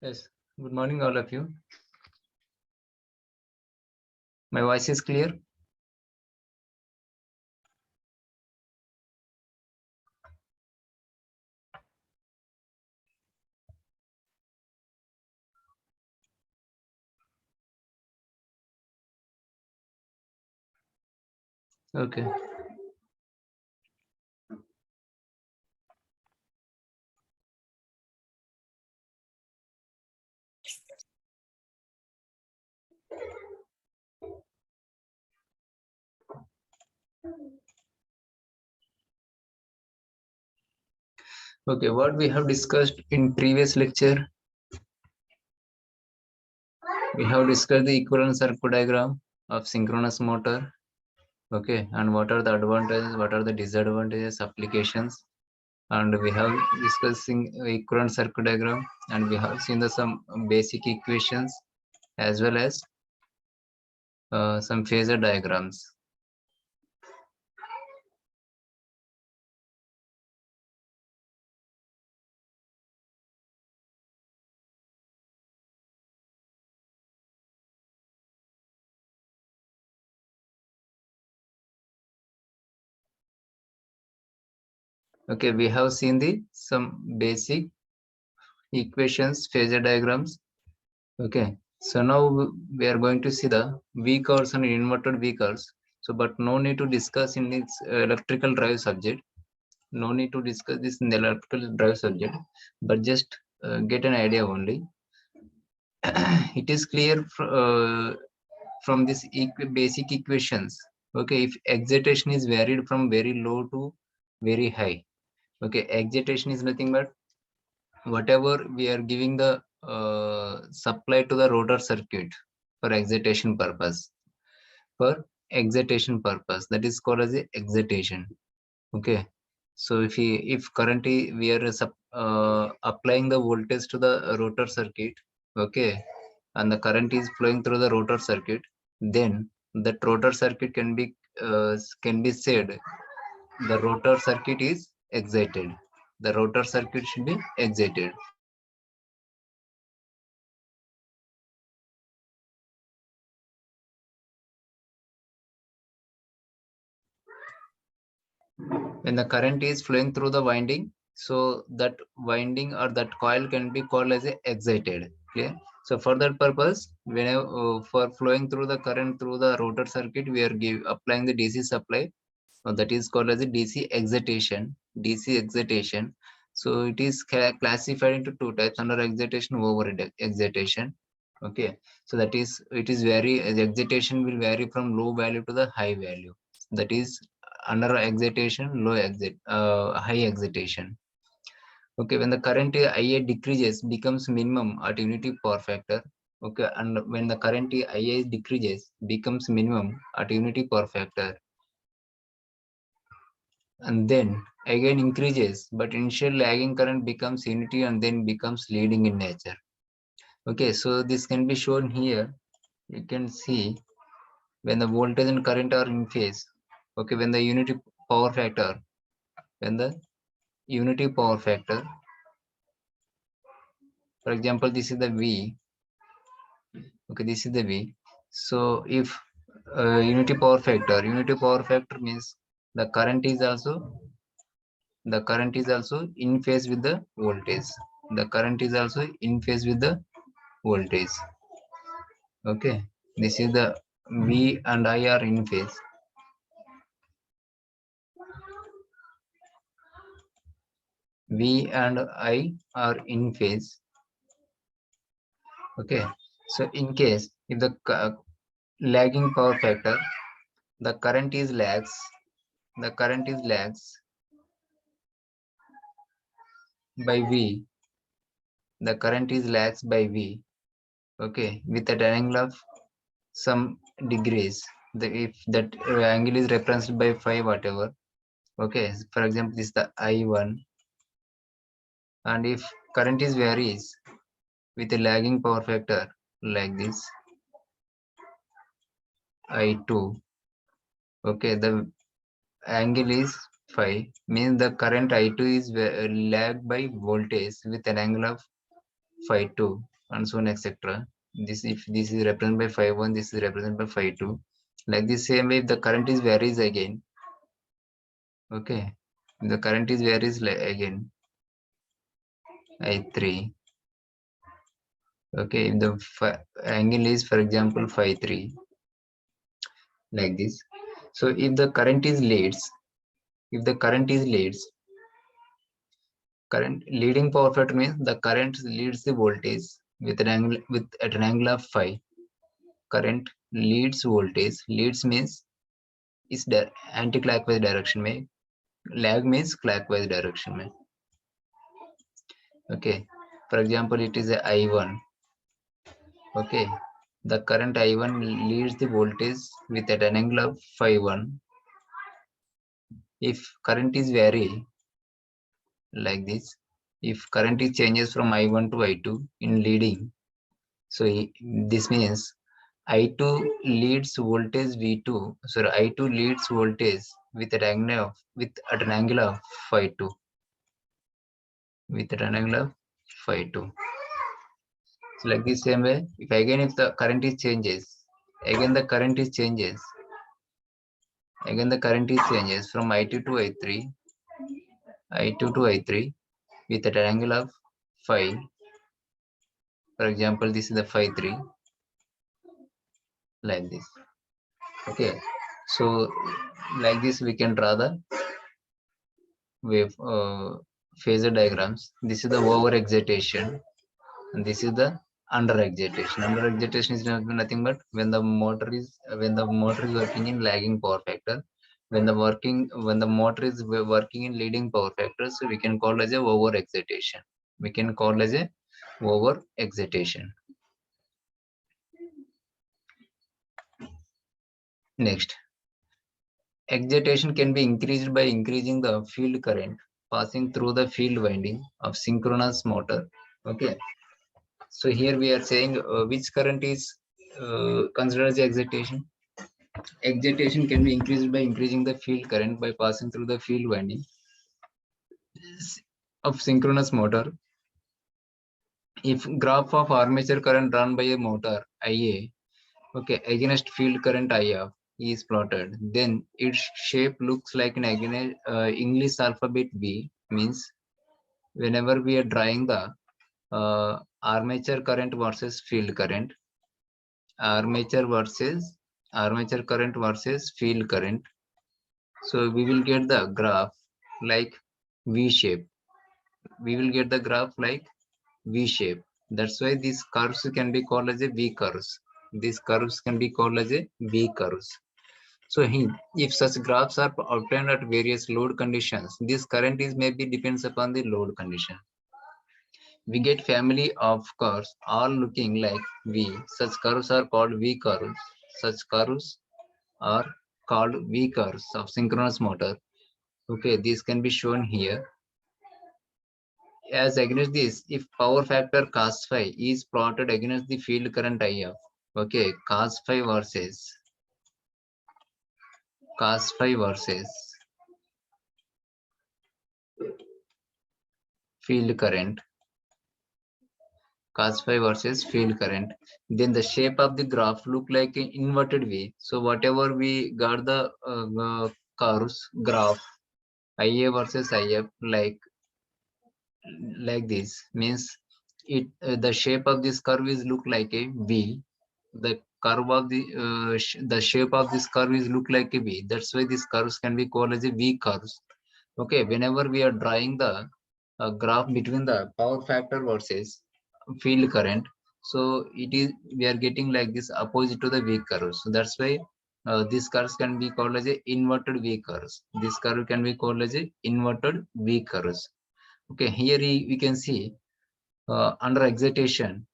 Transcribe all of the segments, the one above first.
Yes, good morning, all of you. My voice is clear. Okay. Okay, what we have discussed in previous lecture, we have discussed the equivalent circuit diagram of synchronous motor. Okay, and what are the advantages, what are the disadvantages, applications, and we have discussing equivalent circuit diagram, and we have seen the some basic equations as well as some phasor diagrams. Okay, we have seen the some basic equations, phasor diagrams. Okay, so now we are going to see the V curves and inverted V curves. So, but no need to discuss in this electrical drive subject. No need to discuss this in the electrical drive subject, but just get an idea only. It is clear from this basic equations. Okay, if excitation is varied from very low to very high. Okay, excitation is nothing but whatever we are giving the supply to the rotor circuit for excitation purpose. For excitation purpose, that is called as a excitation. Okay, so if currently we are applying the voltage to the rotor circuit, okay, and the current is flowing through the rotor circuit, then that rotor circuit can be said the rotor circuit is excited. The rotor circuit should be excited. When the current is flowing through the winding, so that winding or that coil can be called as a excited. Okay, so for that purpose, whenever for flowing through the current through the rotor circuit, we are applying the DC supply. That is called as a DC excitation. DC excitation. So it is classified into two types: under excitation, over excitation. Okay, so that is it is vary. The excitation will vary from low value to the high value. That is under excitation, high excitation. Okay, when the current IA decreases, becomes minimum at unity power factor. Okay, and when the current IA decreases, becomes minimum at unity power factor, and then again increases, but initial lagging current becomes unity and then becomes leading in nature. Okay, so this can be shown here. You can see when the voltage and current are in phase. Okay, when the power factor, when the unity power factor, for example, this is the V. Okay, this is the V. So if unity power factor means the current is also in phase with the voltage. The current is also in phase with the voltage. Okay, this is the V and I are in phase. V and I are in phase. Okay, so in case if the lagging power factor, the current is lags by V, the current is lags by V. Okay, with an angle of some degrees, if that angle is represented by phi whatever. Okay, for example, this is the I1, and if current is varies with a lagging power factor like this, I2. Okay, the angle is phi, means the current I2 is lagged by voltage with an angle of phi 2, and so on, etc. This, if this is represented by phi 1, this is represented by phi 2. Like the same way, if the current is varies again, okay, the current is varies again, I3. Okay, if the angle is, for example, phi 3, like this. So if the current is leads, if the current is leads, current leading power factor means the current leads the voltage with an angle, at an angle of phi. Current leads voltage. Leads means is anti-clockwise direction में, lag means clockwise direction में. Okay, for example, it is a I1. Okay, the current I1 leads the voltage with an angle of phi 1. If current is vary like this, if current is changes from I1 to I2 in leading, so this means I2 leads voltage V2. Sorry, I2 leads voltage with an angle of at an angle of phi 2. With an angle of phi 2. So like this same way, if the current is changes, again the current is changes. Again the current is changes from I2 to I3, I2 to I3 with an angle of phi. For example, this is the phi 3, like this. Okay, so like this we can draw the wave phasor diagrams. This is the over excitation, and this is the under excitation. Under excitation is nothing but when the motor is working in lagging power factor. When the motor is working in leading power factor, so we can call as a over excitation. We can call as a over excitation. Next, excitation can be increased by increasing the field current passing through the field winding of synchronous motor. Okay, so here we are saying which current is considered as excitation. Excitation can be increased by increasing the field current by passing through the field winding of synchronous motor. If graph of armature current run by a motor IA, okay, against field current IF is plotted, then its shape looks like an English alphabet V. Means whenever we are drawing the armature current versus field current, armature current versus field current, so we will get the graph like V shape. We will get the graph like V shape. That's why these curves can be called as a V curves. These curves can be called as a V curves. So if such graphs are obtained at various load conditions, this current is maybe depends upon the load condition. We get family of curves all looking like V. Such curves are called V curves. Such curves are called V curves of synchronous motor. Okay, these can be shown here. As against this, if power factor cos phi is plotted against the field current IF, okay, cos phi versus field current, cos phi versus field current, then the shape of the graph look like an inverted V. So whatever we got the curves graph IA versus IF like this means it the shape of this curve is look like a V. The curve of the shape of this curve is look like a V. That's why these curves can be called as a V curves. Okay, whenever we are drawing the graph between the power factor versus field current, so we are getting like this opposite to the V curve. So that's why these curves can be called as a inverted V curves. This curve can be called as a inverted V curves. Okay, here we can see under excitation.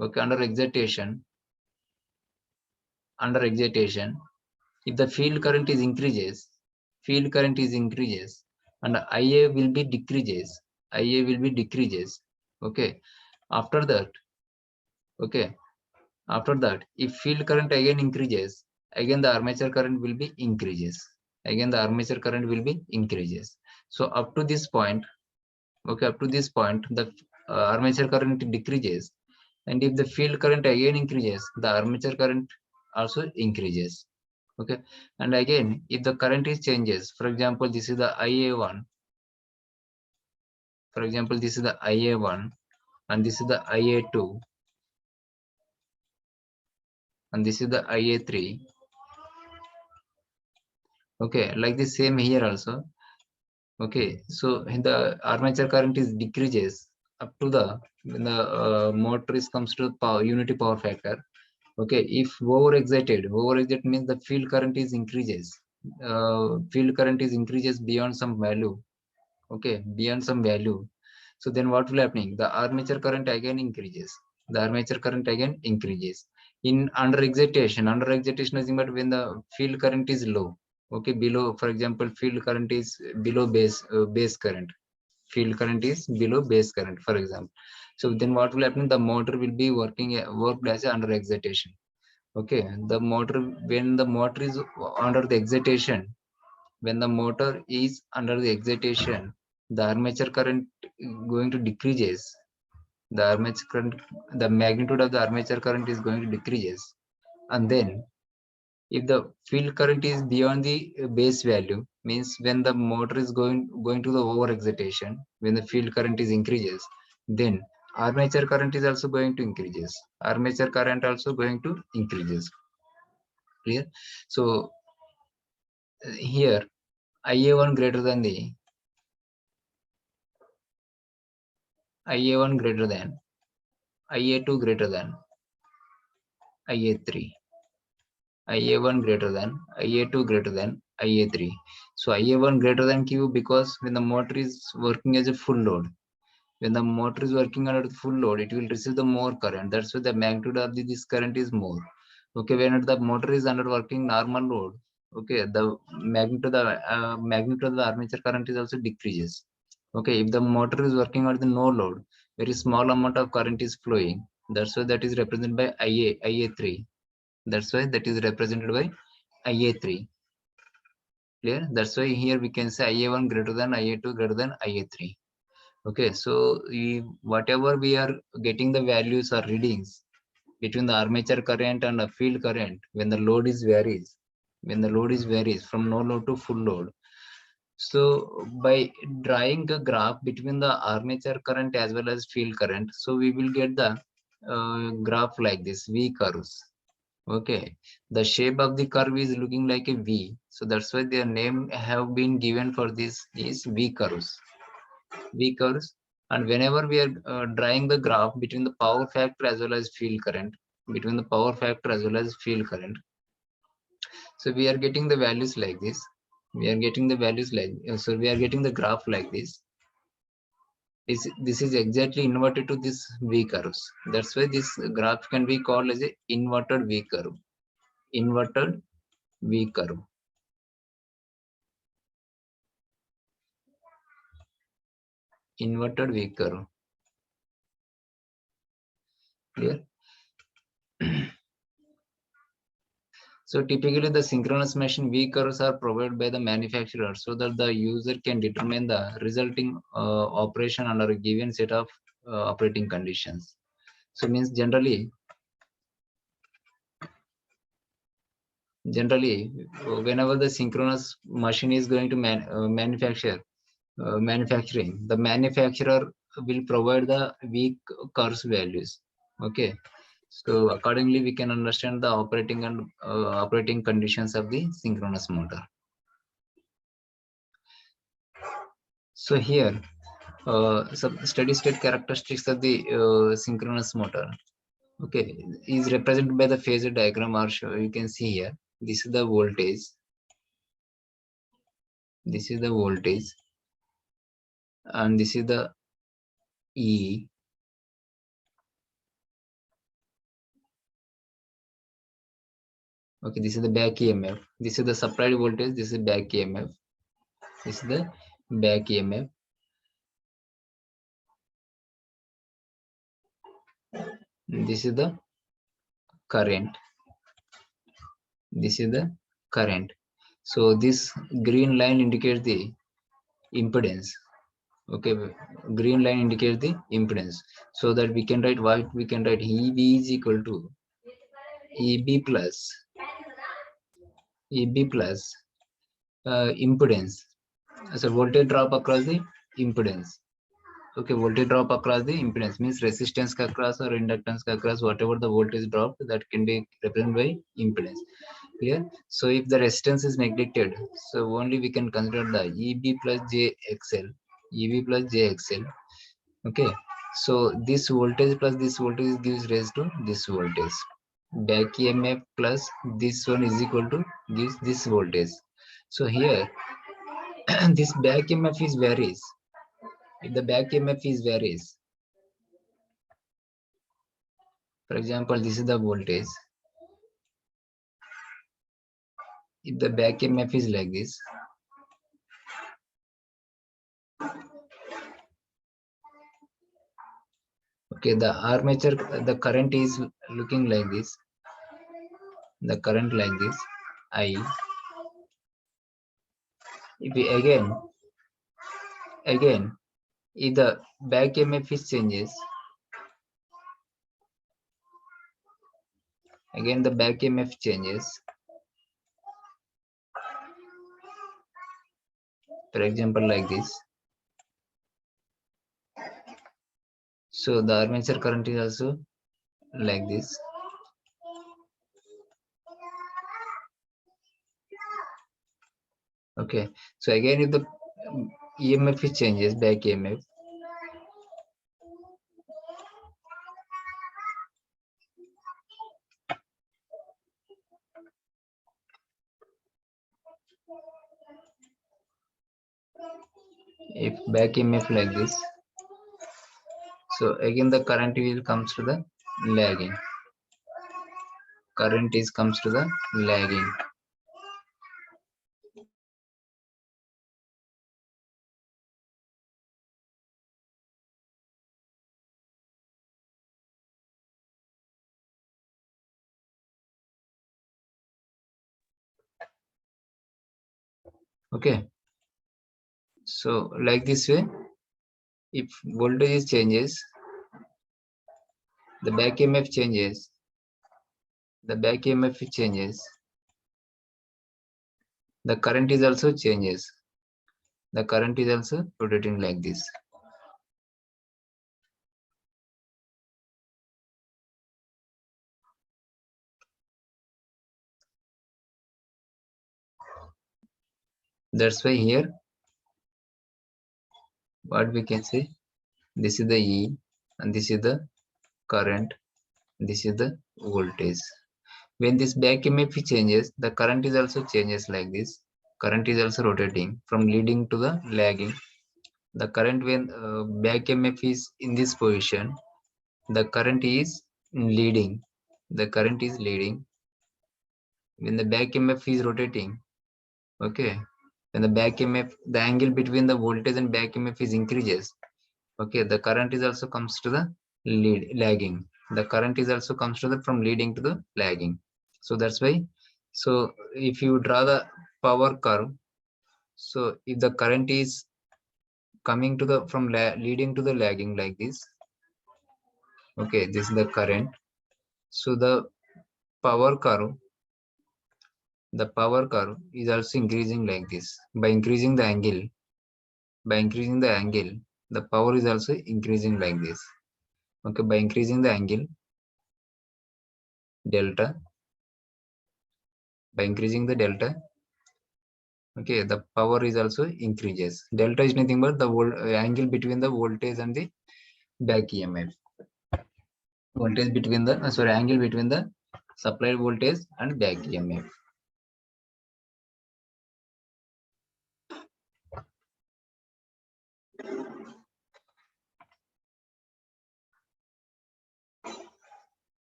Okay, under excitation, if the field current is increases, and IA will be decreases. Okay, after that, if field current again increases, again the armature current will be increases. So up to this point, the armature current decreases, and if the field current again increases, the armature current also increases. Okay, and again, if the current is changes, for example, this is the IA1. For example, this is the IA1, and this is the IA2, and this is the IA3. Okay, like the same here also. Okay, so the armature current is decreases up to the when the motor is comes to power unity power factor. Okay, if over excited means the field current is increases. Field current is increases beyond some value. Okay, beyond some value. So then what will happening? The armature current again increases. The armature current again increases. In under excitation is but when the field current is low. Okay, below, for example, field current is below base current. Field current is below base current, for example. So then what will happen? The motor will be worked as under excitation. Okay, the motor when the motor is under the excitation, when the motor is under the excitation, the armature current going to decreases. The armature current, the magnitude of the armature current is going to decreases, and then if the field current is beyond the base value, means when the motor is going to the over excitation, when the field current is increases, then armature current is also going to increases. Armature current also going to increases. Clear? So here IA1 greater than the IA1 greater than IA2 greater than IA3. IA1 greater than IA2 greater than IA3. So IA1 greater than Q because when the motor is working as a full load, when the motor is working under the full load, it will receive the more current. That's why the magnitude of this current is more. Okay, when the motor is under working normal load, okay, the magnitude of the armature current is also decreases. Okay, if the motor is working at the no load, very small amount of current is flowing. That's why that is represented by IA3. That's why that is represented by IA3. Clear? That's why here we can say IA1 greater than IA2 greater than IA3. Okay, so whatever we are getting the values or readings between the armature current and the field current when the load is varies from no load to full load. So by drawing a graph between the armature current as well as field current, so we will get the graph like this V curves. Okay, the shape of the curve is looking like a V, so that's why their name have been given for this is V curves. V curves, and whenever we are drawing the graph between the power factor as well as field current, so we are getting the values like this. We are getting the values like so we are getting the graph like this. This is exactly inverted to this V curves. That's why this graph can be called as a inverted V curve. Inverted V curve. Inverted V curve. Clear? So typically the synchronous machine V curves are provided by the manufacturer so that the user can determine the resulting operation under a given set of operating conditions. So means generally whenever the synchronous machine is going to manufacturing, the manufacturer will provide the V curves values. Okay, so accordingly we can understand the operating and operating conditions of the synchronous motor. So here some steady state characteristics of the synchronous motor, okay, is represented by the phasor diagram, or you can see here. This is the voltage. This is the voltage, and this is the E. Okay, this is the back EMF. This is the supplied voltage. This is back EMF. This is the back EMF. This is the current. This is the current. So this green line indicates the impedance. Okay, green line indicates the impedance, so that we can write what we can write. EB is equal to EB plus impedance. So voltage drop across the impedance. Okay, voltage drop across the impedance means resistance ka across or inductance ka across, whatever the voltage dropped, that can be represented by impedance. Clear? So if the resistance is neglected, so only we can consider the EB plus JXL, EB plus JXL. Okay, so this voltage plus this voltage gives rise to this voltage. Back EMF plus this one is equal to this voltage. So here this back EMF is varies. If the back EMF is varies, for example, this is the voltage. If the back EMF is like this, okay, the armature, the current is looking like this. The current like this, I. If we again, if the back EMF is changes, again the back EMF changes. For example, like this. So the armature current is also like this. Okay, so again if the EMF is changes, back EMF, if back EMF like this, so again the current will comes to the lagging. Current is comes to the lagging. Okay, so like this way, if voltage changes, the back EMF changes, the back EMF changes, the current is also changes, the current is also rotating like this. That's why here what we can say, this is the E and this is the current, this is the voltage. When this back EMF changes, the current is also changes like this. Current is also rotating from leading to the lagging. The current when back EMF is in this position, the current is leading. The current is leading. When the back EMF is rotating, okay, when the back EMF, the angle between the voltage and back EMF is increases, okay, the current is also comes to the lagging. The current is also comes to the from leading to the lagging. So that's why, so if you draw the power curve, so if the current is coming to the from leading to the lagging like this, okay, this is the current. So power curve the power curve is also increasing like this. By increasing the angle, the power is also increasing like this. Okay, by increasing the angle delta, by increasing the delta, okay, the power is also increases. Delta is nothing but the angle between the voltage and the back EMF. Voltage between the angle between the supplied voltage and back EMF.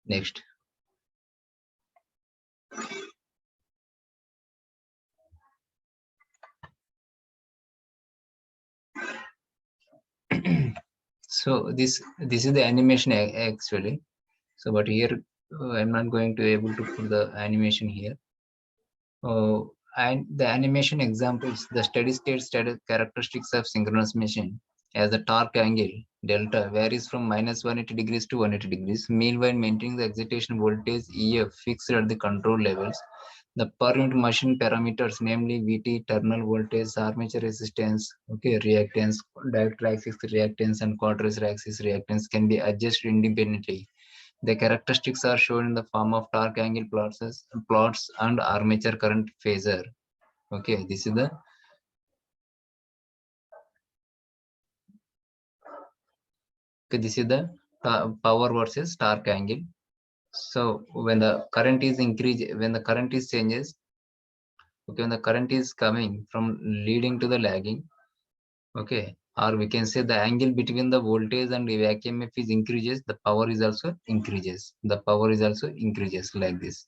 Next. So this is the animation actually. So but here I'm not going to able to put the animation here. And the animation examples, the steady state characteristics of synchronous machine, as the torque angle delta varies from -180 degrees to 180 degrees, meanwhile maintaining the excitation voltage EF fixed at the control levels. The per unit machine parameters, namely VT, terminal voltage, armature resistance, okay, reactance, diameter axis reactance, and quarter axis reactance can be adjusted independently. The characteristics are shown in the form of torque angle plots and armature current phasor. Okay, this is the power versus torque angle. So when the current is increased, when the current is changes, okay, when the current is coming from leading to the lagging, okay, or we can say the angle between the voltage and the EMF is increases, the power is also increases. The power is also increases like this.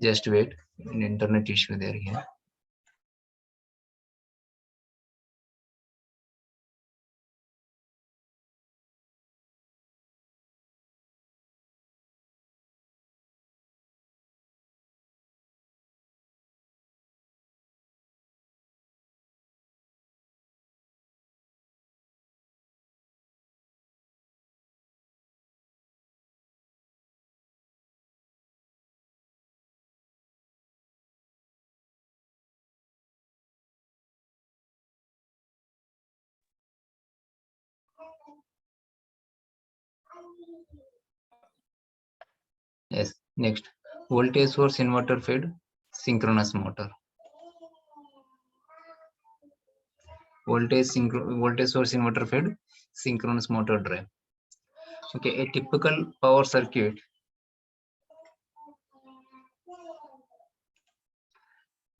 Just wait, an internet issue there here. Yes, next, voltage source inverter fed synchronous motor. Voltage source inverter fed synchronous motor drive. Okay, a typical power circuit.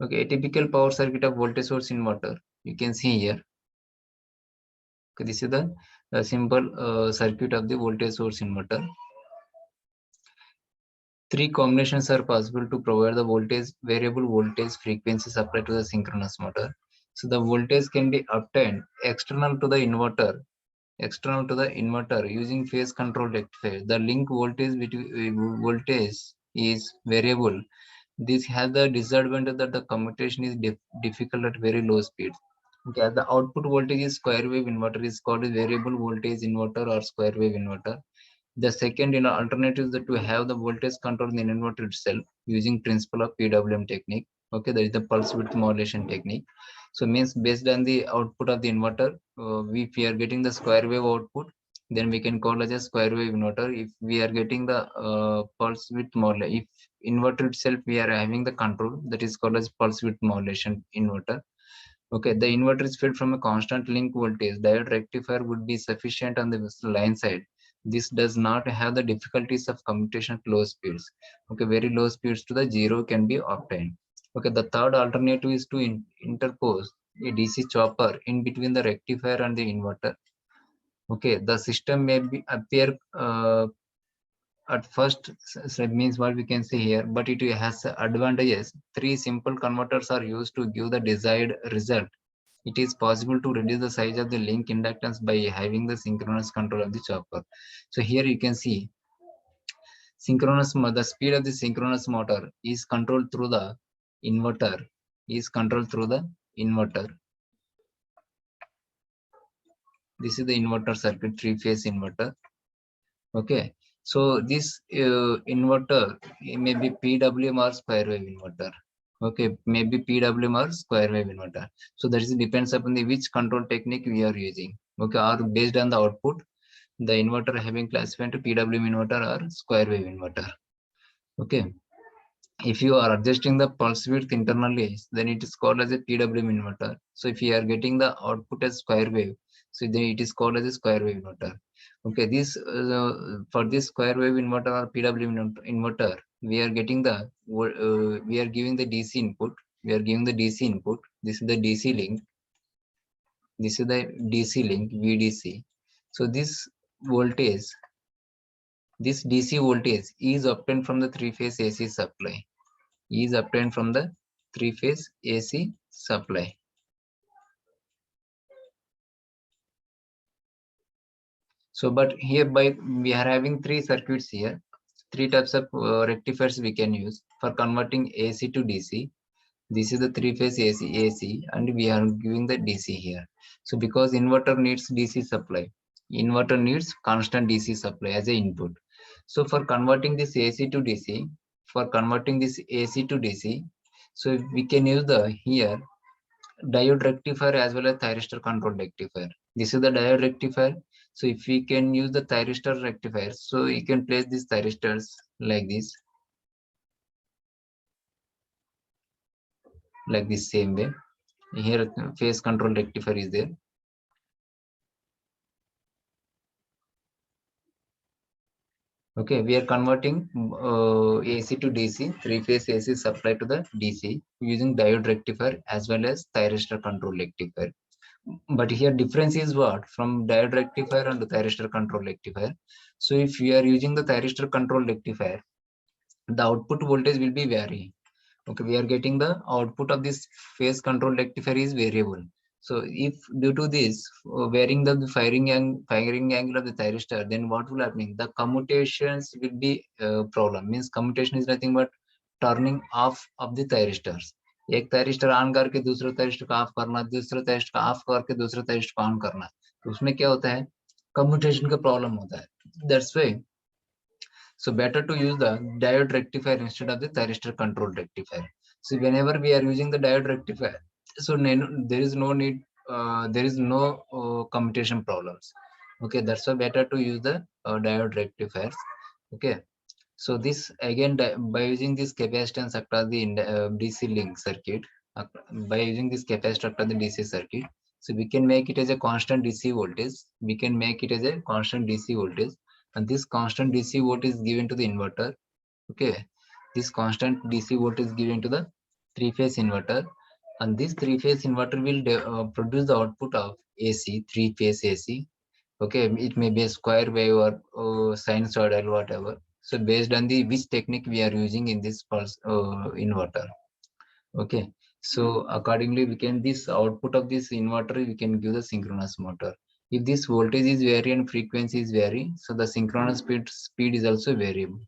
Okay, a typical power circuit of voltage source inverter. You can see here. Okay, this is the simple circuit of the voltage source inverter. Three combinations are possible to provide the voltage variable voltage frequency supply to the synchronous motor. So the voltage can be obtained external to the inverter using phase control rectifier. The link voltage between voltage is variable. This has the disadvantage that the commutation is difficult at very low speeds. Okay, as the output voltage is square wave inverter is called a variable voltage inverter or square wave inverter. The second alternative is that to have the voltage control in the inverter itself using principle of PWM technique. Okay, that is the pulse width modulation technique. So means based on the output of the inverter, if we are getting the square wave output, then we can call as a square wave inverter. If we are getting the pulse width modulation, if inverter itself we are having the control, that is called as pulse width modulation inverter. Okay, the inverter is fed from a constant link voltage. Diode rectifier would be sufficient on the line side. This does not have the difficulties of commutation at low speeds. Okay, very low speeds to the zero can be obtained. Okay, the third alternative is to interpose a DC chopper in between the rectifier and the inverter. Okay, the system may be appear at first means what we can say here, but it has advantages. Three simple converters are used to give the desired result. It is possible to reduce the size of the link inductance by having the synchronous control of the chopper. So here you can see the speed of the synchronous motor is controlled through the inverter. This is the inverter circuit, three-phase inverter. Okay, so this inverter may be PWM or square wave inverter. Okay, maybe PWM or square wave inverter. So that is depends upon the which control technique we are using. Okay, or based on the output, the inverter having classified to PWM inverter or square wave inverter. Okay, if you are adjusting the pulse width internally, then it is called as a PWM inverter. So if you are getting the output as square wave, so then it is called as a square wave inverter. Okay, this for this square wave inverter or PWM inverter, we are getting the we are giving the DC input. We are giving the DC input. This is the DC link. This is the DC link VDC. So this voltage, this DC voltage is obtained from the three-phase AC supply. Is obtained from the three-phase AC supply. So, but hereby we are having three circuits here. three types of rectifiers we can use for converting AC to DC. This is the three-phase AC, and we are giving the DC here. So because inverter needs DC supply, inverter needs constant DC supply as a input. So for converting this AC to DC, so we can use the here diode rectifier as well as thyristor control rectifier. This is the diode rectifier. So if we can use the thyristor rectifier, so you can place these thyristors like this same way. Here phase control rectifier is there. Okay, we are converting AC to DC, three-phase AC supply to the DC using diode rectifier as well as thyristor control rectifier. But here difference is what from diode rectifier and thyristor control rectifier. So if we are using the thyristor control rectifier, the output voltage will be vary. Okay, we are getting the output of this phase control rectifier is variable. So if due to this varying the firing angle of the thyristor, then what will happen? The commutations will be problem. Means commutation is nothing but turning off of the thyristors. एक thyristor on करके दूसरे thyristor को of करना, दूसरे thyristor को of करके दूसरे thyristor को ऑन करना. तो उसमें क्या होता है? कम्यूटेशन का प्रॉब्लम होता है. That's why so better to use the diode rectifier instead of the thyristor control rectifier. So whenever we are using the diode rectifier, so there is no need, there is no commutation problems. Okay, that's why better to use the diode rectifiers. Okay, so this again by using this capacitance across the DC link circuit, by using this capacitor across the DC circuit, so we can make it as a constant DC voltage. We can make it as a constant DC voltage, and this constant DC voltage is given to the inverter. Okay, this constant DC voltage is given to the three-phase inverter, and this three-phase inverter will produce the output of AC, three-phase AC. Okay, it may be a square wave or sinusoidal, whatever. So based on the which technique we are using in this pulse inverter. Okay, so accordingly we can this output of this inverter we can give the synchronous motor. If this voltage is vary and frequency is vary, so the synchronous speed is also variable.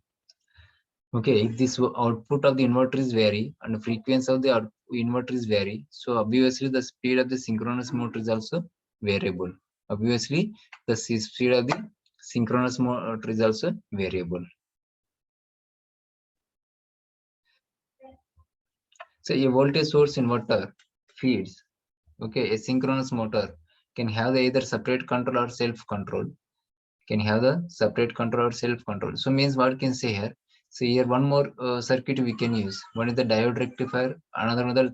Okay, if this output of the inverter is vary and the frequency of the inverter is vary, so obviously the speed of the synchronous motor is also variable. Obviously the speed of the synchronous motor is also variable. So a voltage source inverter feeds, okay, a synchronous motor can have either separate control or self-control. Can have the separate control or self-control. So means what can say here? So here one more circuit we can use. One is the diode rectifier, another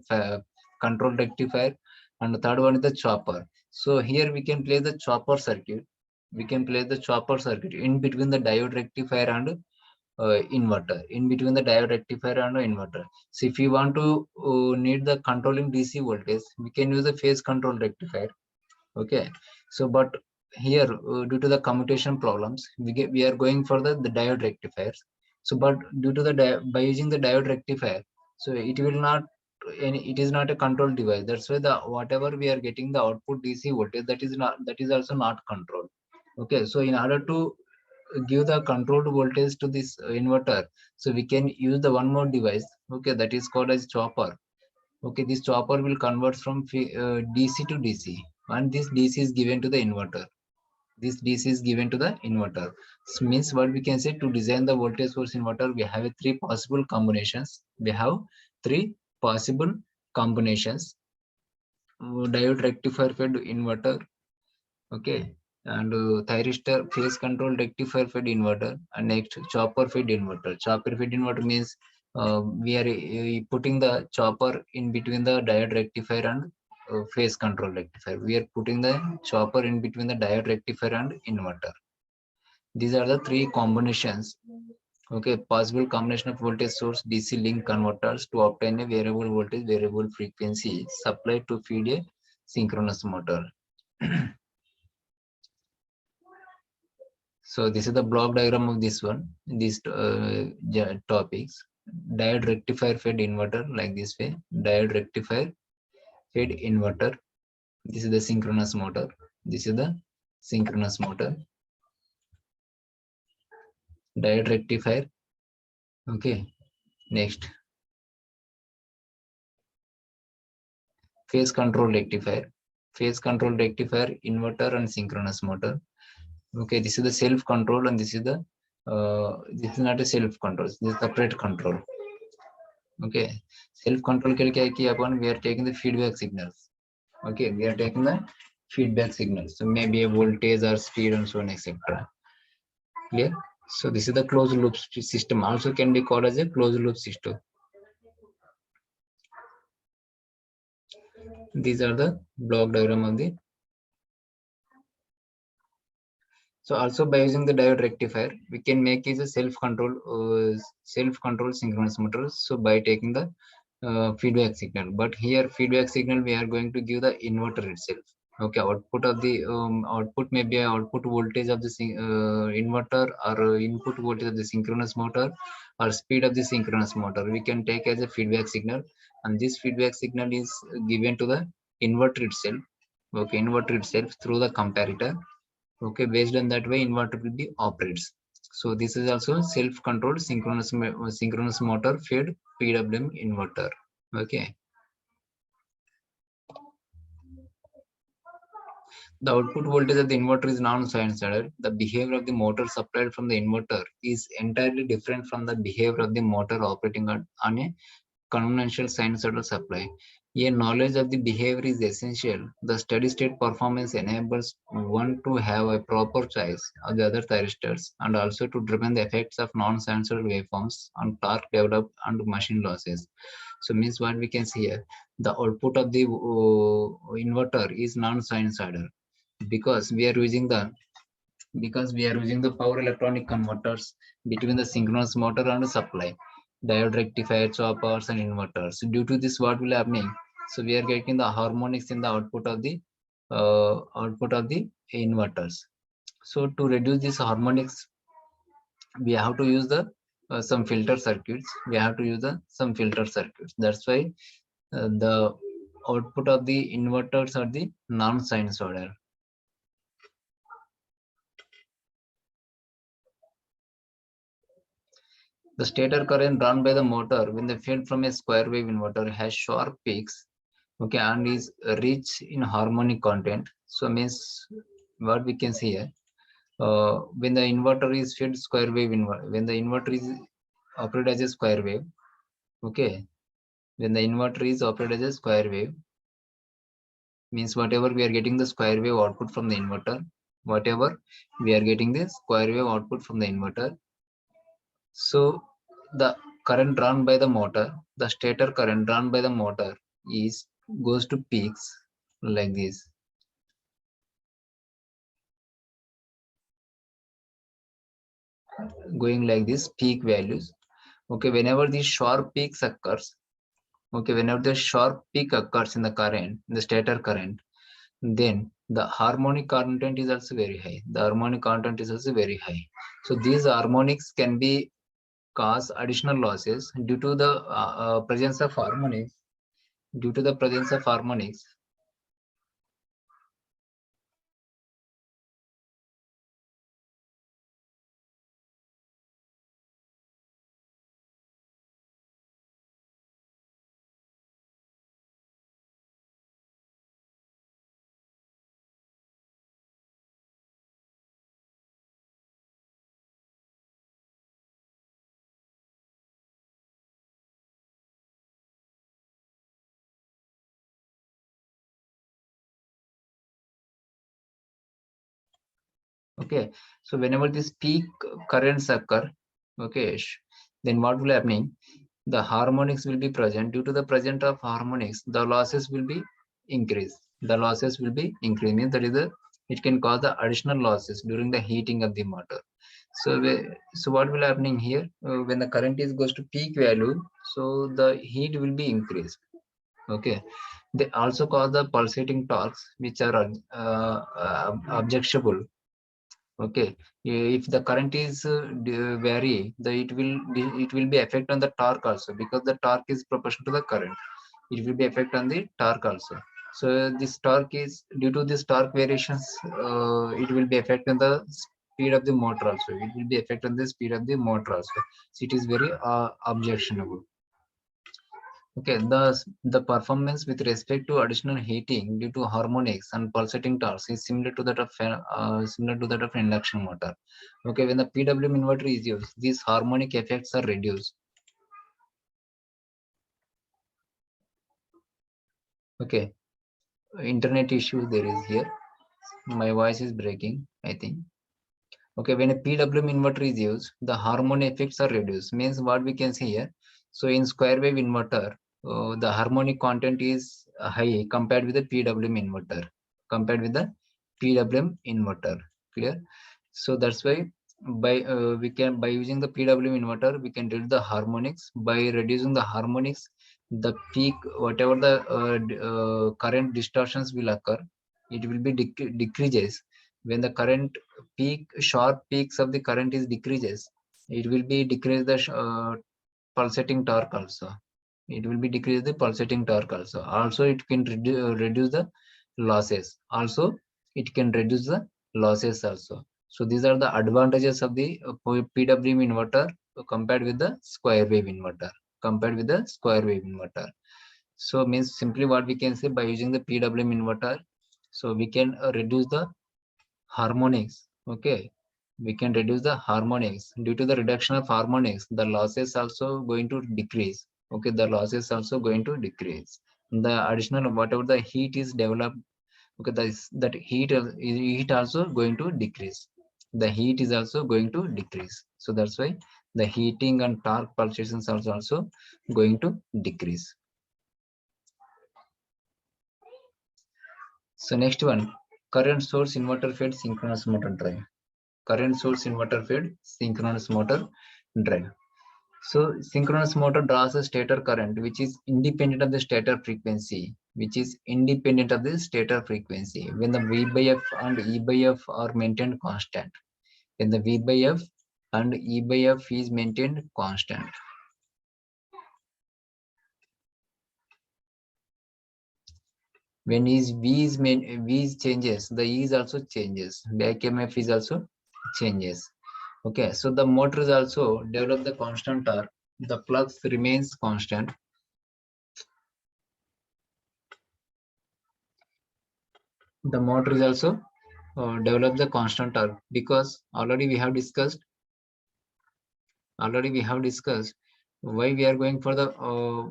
control rectifier, and the third one is the chopper. So here we can play the chopper circuit. We can play the chopper circuit in between the diode rectifier and inverter, in between the diode rectifier and inverter. So if you want to need the controlling DC voltage, we can use the phase control rectifier. Okay, so but here due to the commutation problems, we are going for the diode rectifiers. So but due to the by using the diode rectifier, so it will not it is not a control device. That's why the whatever we are getting the output DC voltage, that is also not controlled. Okay, so in order to give the controlled voltage to this inverter, so we can use the one more device. Okay, that is called as chopper. Okay, this chopper will convert from DC to DC, and this DC is given to the inverter. This DC is given to the inverter. So means what we can say, to design the voltage source inverter, we have three possible combinations. We have three possible combinations: diode rectifier fed inverter, okay, and thyristor phase control rectifier fed inverter, and next chopper fed inverter. Chopper fed inverter means we are putting the chopper in between the diode rectifier and phase control rectifier. We are putting the chopper in between the diode rectifier and inverter. These are the three combinations. Okay, possible combination of voltage source DC link converters to obtain a variable voltage, variable frequency supply to feed a synchronous motor. So this is the block diagram of this one, these topics. Diode rectifier fed inverter like this way. Diode rectifier fed inverter. This is the synchronous motor. This is the synchronous motor. Diode rectifier Okay, next, phase control rectifier. Phase control rectifier, inverter and synchronous motor. Okay, this is the self control, and this is the this is not a self control, this is separate control. Okay, self control के लिए क्या किया अपन, we are taking the feedback signals. Okay, we are taking the feedback signals, so maybe a voltage or speed and so on, etc. Clear? So this is the closed loop system, also can be called as a closed loop system. These are the block diagram of the. So also by using the diode rectifier, we can make is a self-control synchronous motor. So by taking the feedback signal, but here feedback signal we are going to give the inverter itself. Okay, output of the output may be output voltage of the inverter, or input voltage of the synchronous motor, or speed of the synchronous motor. We can take as a feedback signal, and this feedback signal is given to the inverter itself. Okay, inverter itself through the comparator. Okay, based on that way inverter will be operates. So this is also self-controlled synchronous motor fed PWM inverter. Okay, the output voltage of the inverter is non-sinusoidal. The behavior of the motor supplied from the inverter is entirely different from the behavior of the motor operating on a conventional sinusoidal supply. A knowledge of the behavior is essential. The steady state performance enables one to have a proper choice of the other thyristors, and also to determine the effects of non-sinusoidal waveforms on torque developed and machine losses. So means what we can see here, the output of the inverter is non-sinusoidal, because we are using the power electronic converters between the synchronous motor and the supply, diode rectifier, choppers and inverters. Due to this, what will happening, so we are getting the harmonics in the output of the inverters. So to reduce this harmonics, we have to use the some filter circuits. That's why the output of the inverters are the non-sinusoidal. The stator current drawn by the motor when the fed from a square wave inverter has sharp peaks, okay, and is rich in harmonic content. So means what we can see here, when the inverter is fed square wave when the inverter is operated as a square wave, okay, when the inverter is operated as a square wave, means whatever we are getting the square wave output from the inverter, So the current drawn by the motor, the stator current drawn by the motor is goes to peaks like this. Going like this, peak values. Okay, whenever these sharp peaks occurs, whenever the sharp peak occurs in the current, the stator current, then the harmonic content is also very high. So these harmonics can be cause additional losses due to the presence of harmonics. Okay, so whenever this peak currents occur, okay, then what will happening? The harmonics will be present. Due to the presence of harmonics, the losses will be increased. Means that is it can cause the additional losses during the heating of the motor. So, so what will happening here? When the current is goes to peak value, so the heat will be increased. Okay, they also cause the pulsating torques, which are objectionable. Okay, if the current is vary, it will be effect on the torque also, because the torque is proportional to the current. It will be effect on the torque also. So this torque is due to this torque variations, it will be effect on the speed of the motor also. It will be affect on the speed of the motor also. So it is very objectionable. Okay, the performance with respect to additional heating due to harmonics and pulsating torques is similar to that of induction motor. Okay, when the PWM inverter is used, these harmonic effects are reduced. Okay, internet issue there is here. My voice is breaking, I think. Okay, when a PWM inverter is used, the harmonic effects are reduced. Means what we can see here. So in square wave inverter, the harmonic content is high compared with the PWM inverter. Compared with the PWM inverter, clear? So that's why by using the PWM inverter, we can reduce the harmonics. By reducing the harmonics, the peak whatever the current distortions will occur, it will be decreases when the current sharp peaks of the current is decreases. It will be decrease the pulsating torque also. It will be decrease the pulsating torque also. Also it can reduce the losses. Also it can reduce the losses also. So these are the advantages of the PWM inverter compared with the square wave inverter. Compared with the square wave inverter. So means simply what we can say, by using the PWM inverter, so we can reduce the harmonics. Okay, we can reduce the harmonics. Due to the reduction of harmonics, the losses also going to decrease. Okay, the losses also going to decrease. The additional whatever the heat is developed, okay, that heat also going to decrease. The heat is also going to decrease. So that's why the heating and torque pulsations are also going to decrease. So next one, current source inverter fed synchronous motor drive. Current source inverter fed synchronous motor drive. So synchronous motor draws a stator current which is independent of the stator frequency, when the V by F and E by F are maintained constant. When the V by F and E by F is maintained constant. When V is changes, the E is also changes. Back EMF is also changes. Okay, so the motor is also develop the constant torque. The flux remains constant. The motor is also develop the constant torque, because already we have discussed why we are going for the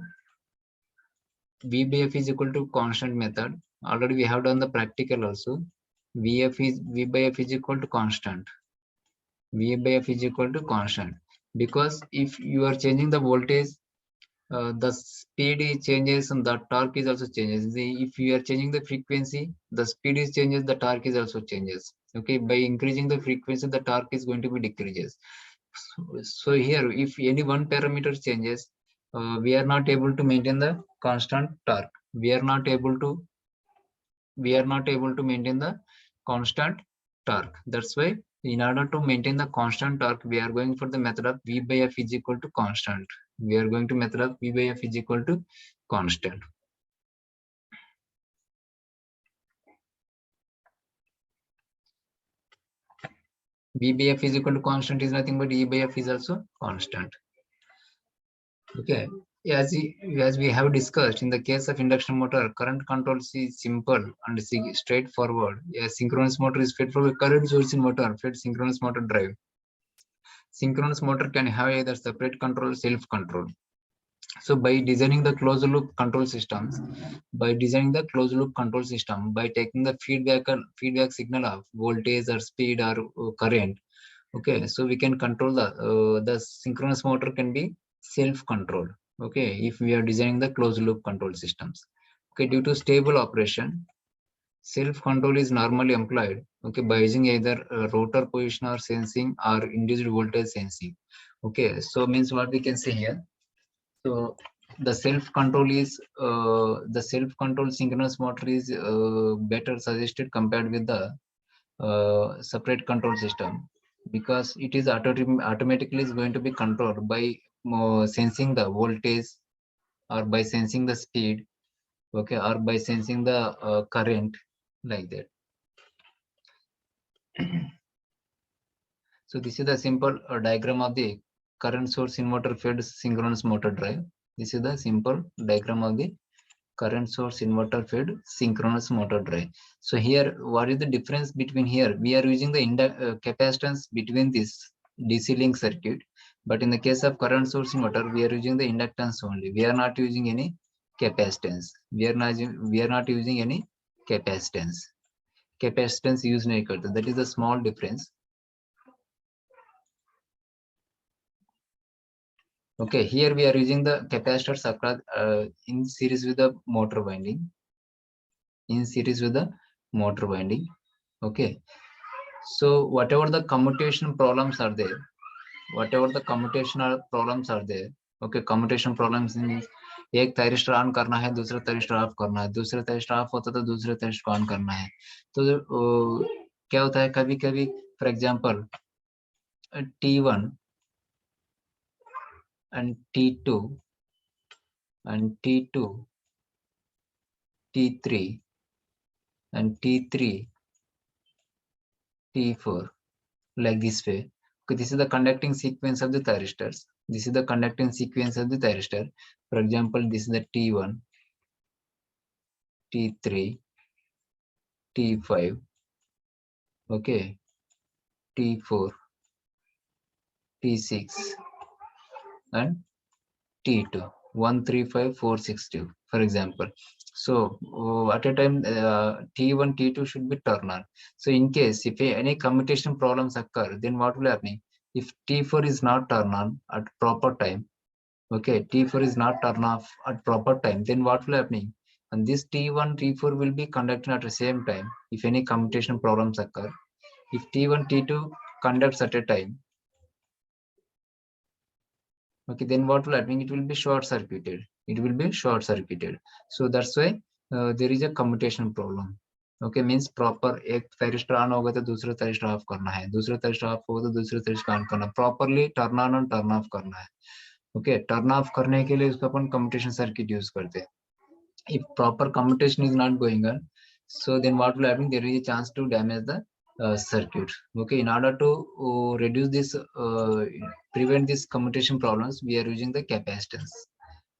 V by F is equal to constant method. Already we have done the practical also. V by F is equal to constant. V by F is equal to constant, because if you are changing the voltage, the speed is changes and the torque is also changes. If you are changing the frequency, the speed is changes, the torque is also changes. Okay, by increasing the frequency, the torque is going to be decreases. So here, if any one parameter changes, we are not able to maintain the constant torque. We are not able to maintain the constant torque. That's why in order to maintain the constant torque, we are going for the method of V by F is equal to constant. We are going to method of V by F is equal to constant. V by F is equal to constant is nothing but E by F is also constant. Okay, as we have discussed, in the case of induction motor, current control is simple and straightforward. A synchronous motor is fed from a current source in motor, fed synchronous motor drive. Synchronous motor can have either separate control or self-control. So by designing the closed loop control systems, by taking the feedback signal of voltage or speed or current, okay, so we can control the synchronous motor can be self-controlled. Okay, if we are designing the closed loop control systems. Okay, due to stable operation, self-control is normally employed, okay, by using either rotor position or sensing or induced voltage sensing. Okay, so means what we can say here. So the self-control synchronous motor is better suggested compared with the separate control system, because it is automatically is going to be controlled by sensing the voltage or by sensing the speed, okay, or by sensing the current, like that. So this is the simple diagram of the current source inverter fed synchronous motor drive. This is the simple diagram of the current source inverter fed synchronous motor drive. So here, what is the difference between here? We are using the capacitance between this DC link circuit, but in the case of current source inverter, we are using the inductance only. We are not using any capacitance. We are not using any capacitance. Capacitance used नहीं करते. That is the small difference. Okay, here we are using the capacitors across in series with the motor winding. In series with the motor winding. Okay, so whatever the commutation problems are there, okay, commutation problems means एक thyristor on करना है, दूसरा thyristor of करना है, दूसरा thyristor of होता तो दूसरे thyristor ऑन करना है. तो क्या होता है कभी कभी, for example T1 and T2 and T2, T3 and T3, T4, like this way. Okay, this is the conducting sequence of the thyristors. This is the conducting sequence of the thyristor. For example, this is the T1, T3, T5, okay, T4, T6, and T2, 1, 3, 5, 4, 6, 2, for example. So at a time, T1, T2 should be turned on. So in case if any commutation problems occur, then what will happen? If T4 is not turned on at proper time, okay, T4 is not turned off at proper time, then what will happen? And this T1, T4 will be conducting at the same time if any commutation problems occur. If T1, T2 conducts at a time, okay, then what will happen? It will be short circuited. It will be short circuited. So that's why there is a commutation problem. Okay, means proper एक thyristor on होगा तो दूसरा thyristor off करना है, दूसरा thyristor off होगा तो दूसरा thyristor on करना, properly turn on और turn off करना है. Okay, turn off करने के लिए उसको अपन commutation circuit use करते हैं. If proper commutation is not going on, so then what will happen? There is a chance to damage the circuit. Okay, in order to reduce this, prevent this commutation problems, we are using the capacitance.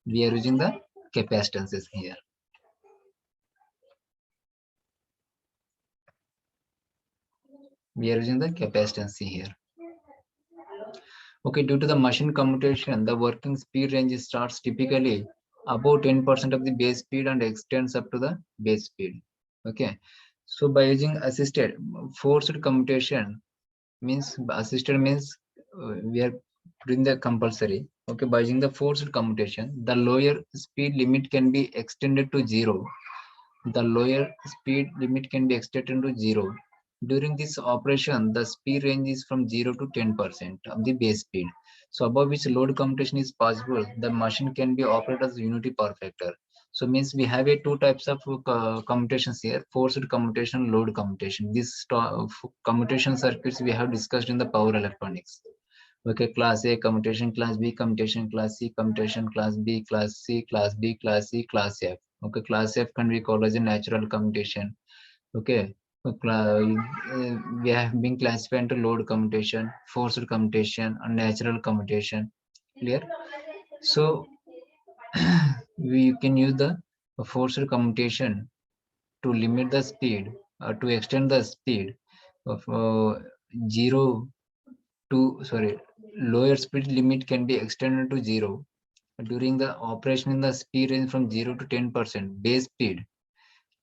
We are using the capacitances here. We are using the capacitance here. Okay, due to the machine commutation, the working speed range starts typically about 10% of the base speed and extends up to the base speed. Okay, so by using assisted forced commutation, means assisted means we are doing the compulsory. Okay, by using the forced commutation, the lower speed limit can be extended to 0. The lower speed limit can be extended to 0. During this operation, the speed range is from 0 to 10% of the base speed. So above which load commutation is possible, the machine can be operated as unity perfector. So means we have two types of commutations here: forced commutation, load commutation. These commutation circuits we have discussed in the power electronics. Okay, class A commutation, class B commutation, class C commutation, class B, class C, class B, class C, class F. Okay, class F can be called as a natural commutation. Okay, we have been classified into load commutation, forced commutation, and natural commutation. Clear? So we can use the forced commutation to limit the speed, to extend the speed of 0 to, sorry, lower speed limit can be extended to 0 during the operation in the speed range from 0 to 10% base speed,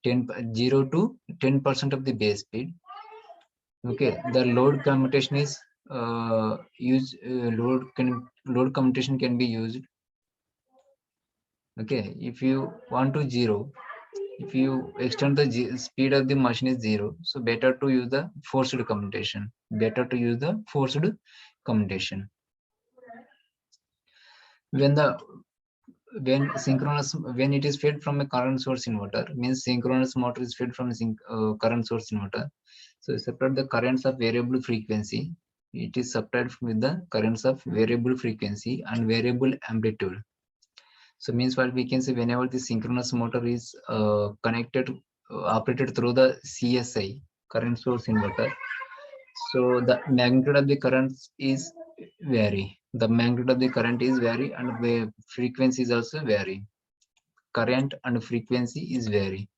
0 to 10% of the base speed. Okay, the load commutation is load commutation can be used. Okay, if you want to 0, if you extend the speed of the machine is 0, so better to use the forced commutation. Better to use the forced commutation. When it is fed from a current source inverter, means synchronous motor is fed from a current source inverter. So separate the currents of variable frequency. It is supplied with the currents of variable frequency and variable amplitude. So means what we can say, whenever the synchronous motor is operated through the CSI, current source inverter. So the magnitude of the currents is vary. The magnitude of the current is vary, and the frequency is also vary. Current and frequency is vary.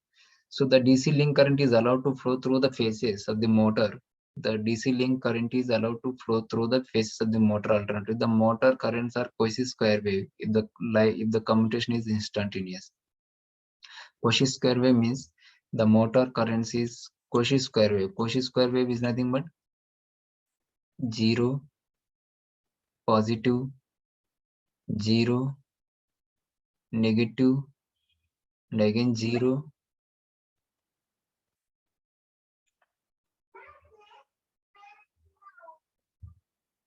So the DC link current is allowed to flow through the phases of the motor. The DC link current is allowed to flow through the phases of the motor alternative. The motor currents are Cauchy square wave if the commutation is instantaneous. Cauchy square wave means the motor currents is Cauchy square wave. Cauchy square wave is nothing but 0, positive, 0, negative, and again 0,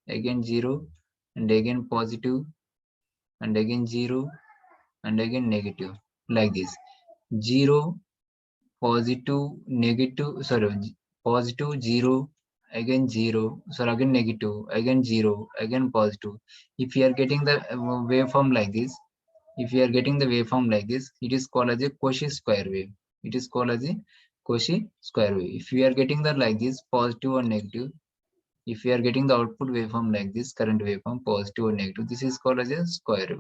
again 0, and again positive, and again 0, and again negative, like this. 0, positive, negative, sorry, positive, 0, again 0, sorry, again negative, again 0, again positive. If you are getting the waveform like this, if you are getting the waveform like this, it is called as a Cauchy square wave. It is called as a Cauchy square wave. If you are getting that like this, positive or negative, if you are getting the output waveform like this, current waveform, positive or negative, this is called as a square wave.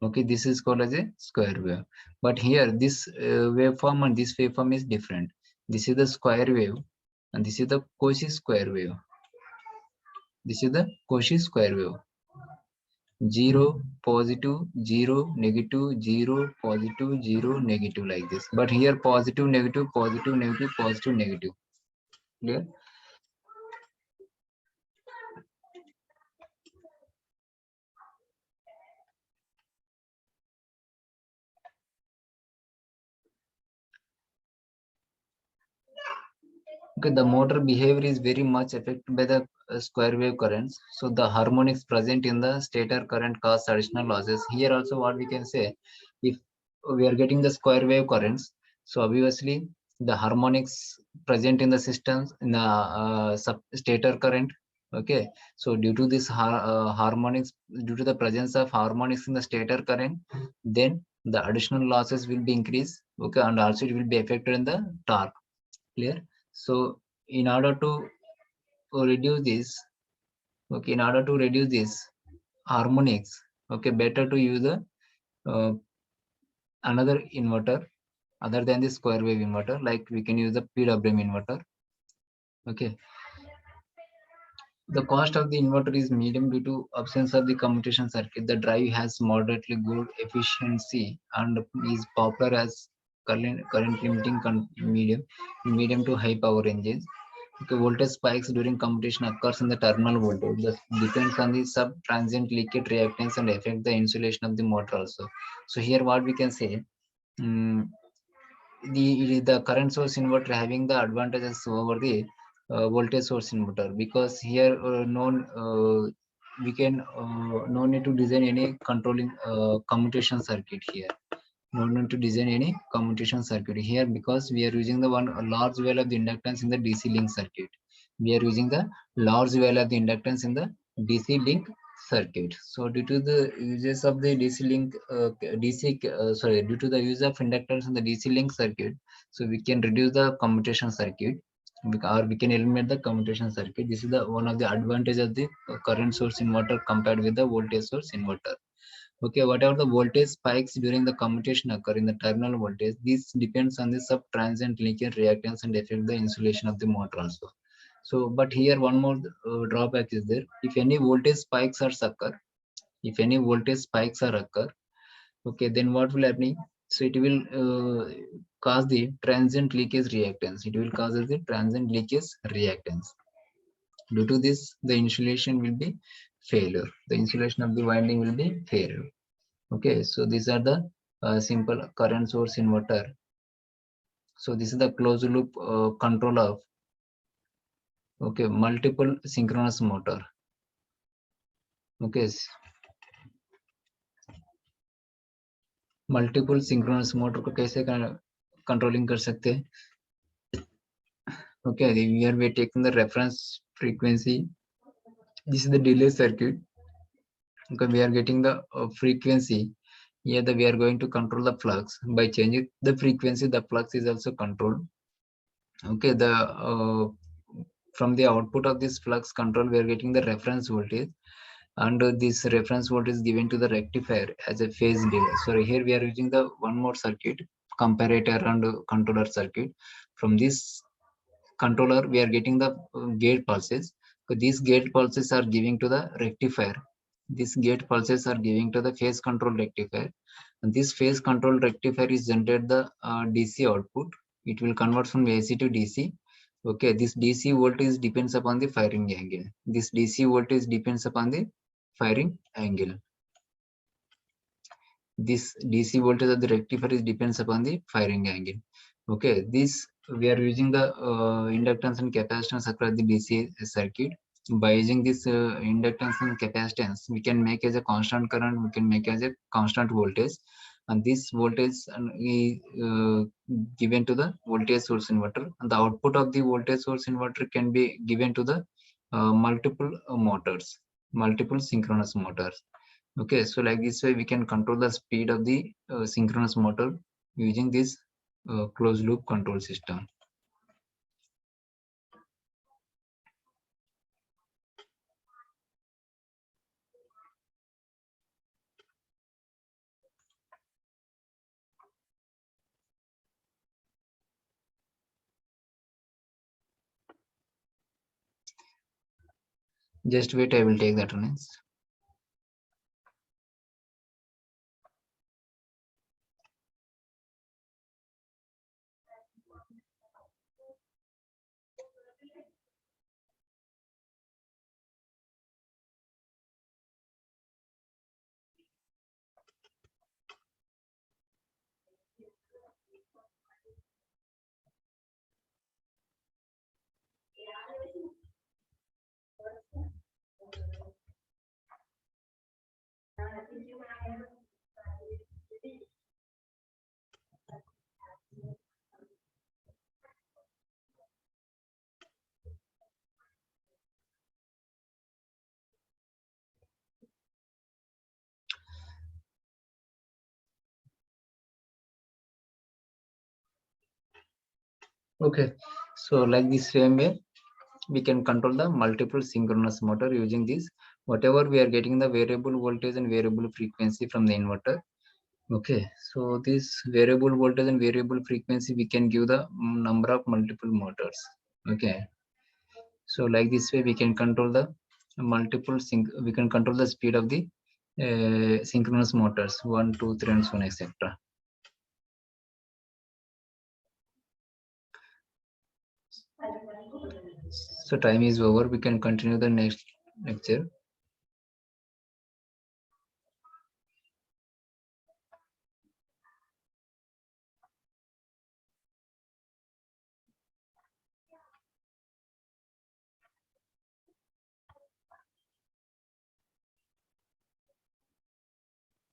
Okay, this is called as a square wave. But here, this waveform and this waveform is different. This is the square wave, and this is the Cauchy square wave. This is the Cauchy square wave. 0, positive, 0, negative, 0, positive, 0, negative, like this. But here, positive, negative, positive, negative, positive, negative. Clear? Okay, the motor behavior is very much affected by the square wave currents. So the harmonics present in the stator current cause additional losses. Here also what we can say, if we are getting the square wave currents, so obviously the harmonics present in the systems in the stator current. Okay, so due to this harmonics, due to the presence of harmonics in the stator current, then the additional losses will be increased. Okay, and also it will be affected in the torque. Clear? So in order to reduce this, okay, in order to reduce this harmonics, okay, better to use a another inverter other than the square wave inverter, like we can use the PWM inverter. Okay, the cost of the inverter is medium due to absence of the commutation circuit. The drive has moderately good efficiency and is popular as current limiting medium to high power engines. Okay, voltage spikes during commutation occurs in the terminal voltage. This depends on the sub-transient leakage reactance and affect the insulation of the motor also. So here what we can say, um, the current source inverter having the advantages over the voltage source inverter, because here we can no need to design any controlling commutation circuit here. No need to design any commutation circuit here, because we are using the one large value of the inductance in the DC link circuit. We are using the large value of the inductance in the DC link circuit. So due to the uses of the DC link, due to the use of inductors in the DC link circuit, so we can reduce the commutation circuit, or we can eliminate the commutation circuit. This is the one of the advantage of the current source inverter compared with the voltage source inverter. Okay, whatever the voltage spikes during the commutation occur in the terminal voltage, this depends on the sub-transient leakage reactance and affect the insulation of the motor also. So, but here one more drawback is there. If any voltage spikes are occur, if any voltage spikes are occur, okay, then what will happen? So it will cause the transient leakage reactance. It will cause the transient leakage reactance. Due to this, the insulation will be failure. The insulation of the winding will be failure. Okay, so these are the simple current source inverter. So this is the closed loop control of, okay, multiple synchronous motor. Okay, multiple synchronous motor को कैसे controlling कर सकते हैं? Okay, here we are taking the reference frequency. This is the delay circuit. Okay, we are getting the frequency. Here we are going to control the flux by changing the frequency. The flux is also controlled. Okay, the from the output of this flux control, we are getting the reference voltage, and this reference voltage is given to the rectifier as a phase delay. So here we are using the one more circuit, comparator and controller circuit. From this controller, we are getting the gate pulses. So these gate pulses are giving to the rectifier. These gate pulses are giving to the phase control rectifier, and this phase control rectifier is generate the DC output. It will convert from AC to DC. Okay, this DC voltage depends upon the firing angle. This DC voltage depends upon the firing angle. This DC voltage of the rectifier is depends upon the firing angle. Okay, this we are using the inductance and capacitance across the DC circuit. By using this inductance and capacitance, we can make as a constant current, we can make as a constant voltage, and this voltage is given to the voltage source inverter, and the output of the voltage source inverter can be given to the multiple motors, multiple synchronous motors. Okay, so like this way we can control the speed of the synchronous motor using this closed loop control system. Just wait, I will take that one. Okay, so like this same way we can control the multiple synchronous motor using this. Whatever we are getting the variable voltage and variable frequency from the inverter. Okay, so this variable voltage and variable frequency we can give the number of multiple motors. Okay, so like this way we can control the multiple we can control the speed of the synchronous motors 1, 2, 3, and so on, etc. So time is over. We can continue the next lecture.